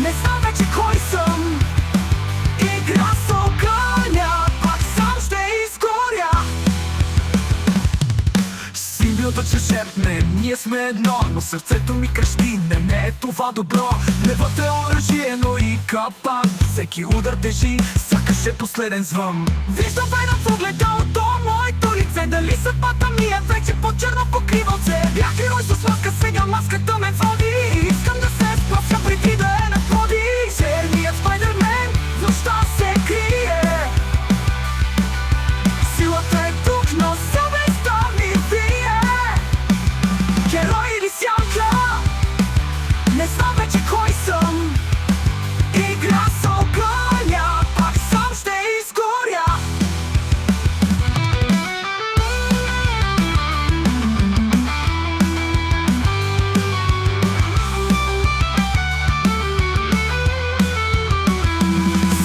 Не знам вече кой съм. Игра с огъня, пак сам ще изгоря. Симбиотът ще шепне, ние сме едно, но сърцето ми крещи, не е това добро. Гневът е оръжие, но и капан. Всеки удар тежи, сякаш е последен звън. Виждам война в огледалото, моето лице. Дали съдбата ми е вече по-черно покривалце? Бях герой с маска, сега маската ме води. Искам да се сплъвся преди да е надводи. Черният Спайдермен в нощта се крие. Силата е тук, но съвестта ми вие. Герой или сянка, не знам вече кой съм. Игра с огъня, пак сам ще изгоря.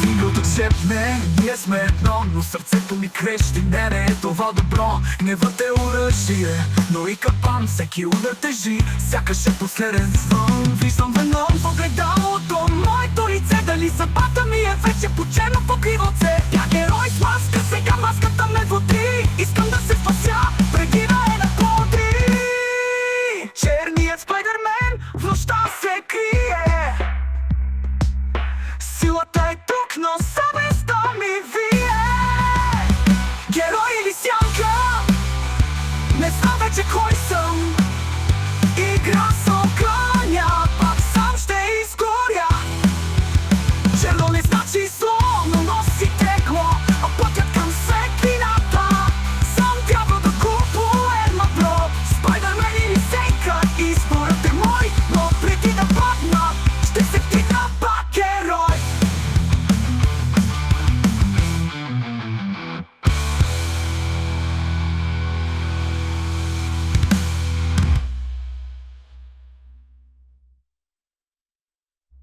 Синглът шепне, ние сме едно, но сърцето ми крещи, не е това добро. Гневът е оръжие, но и капан. Всеки удар тежи, сякаш е последен звън. Виждам веном в огледалото,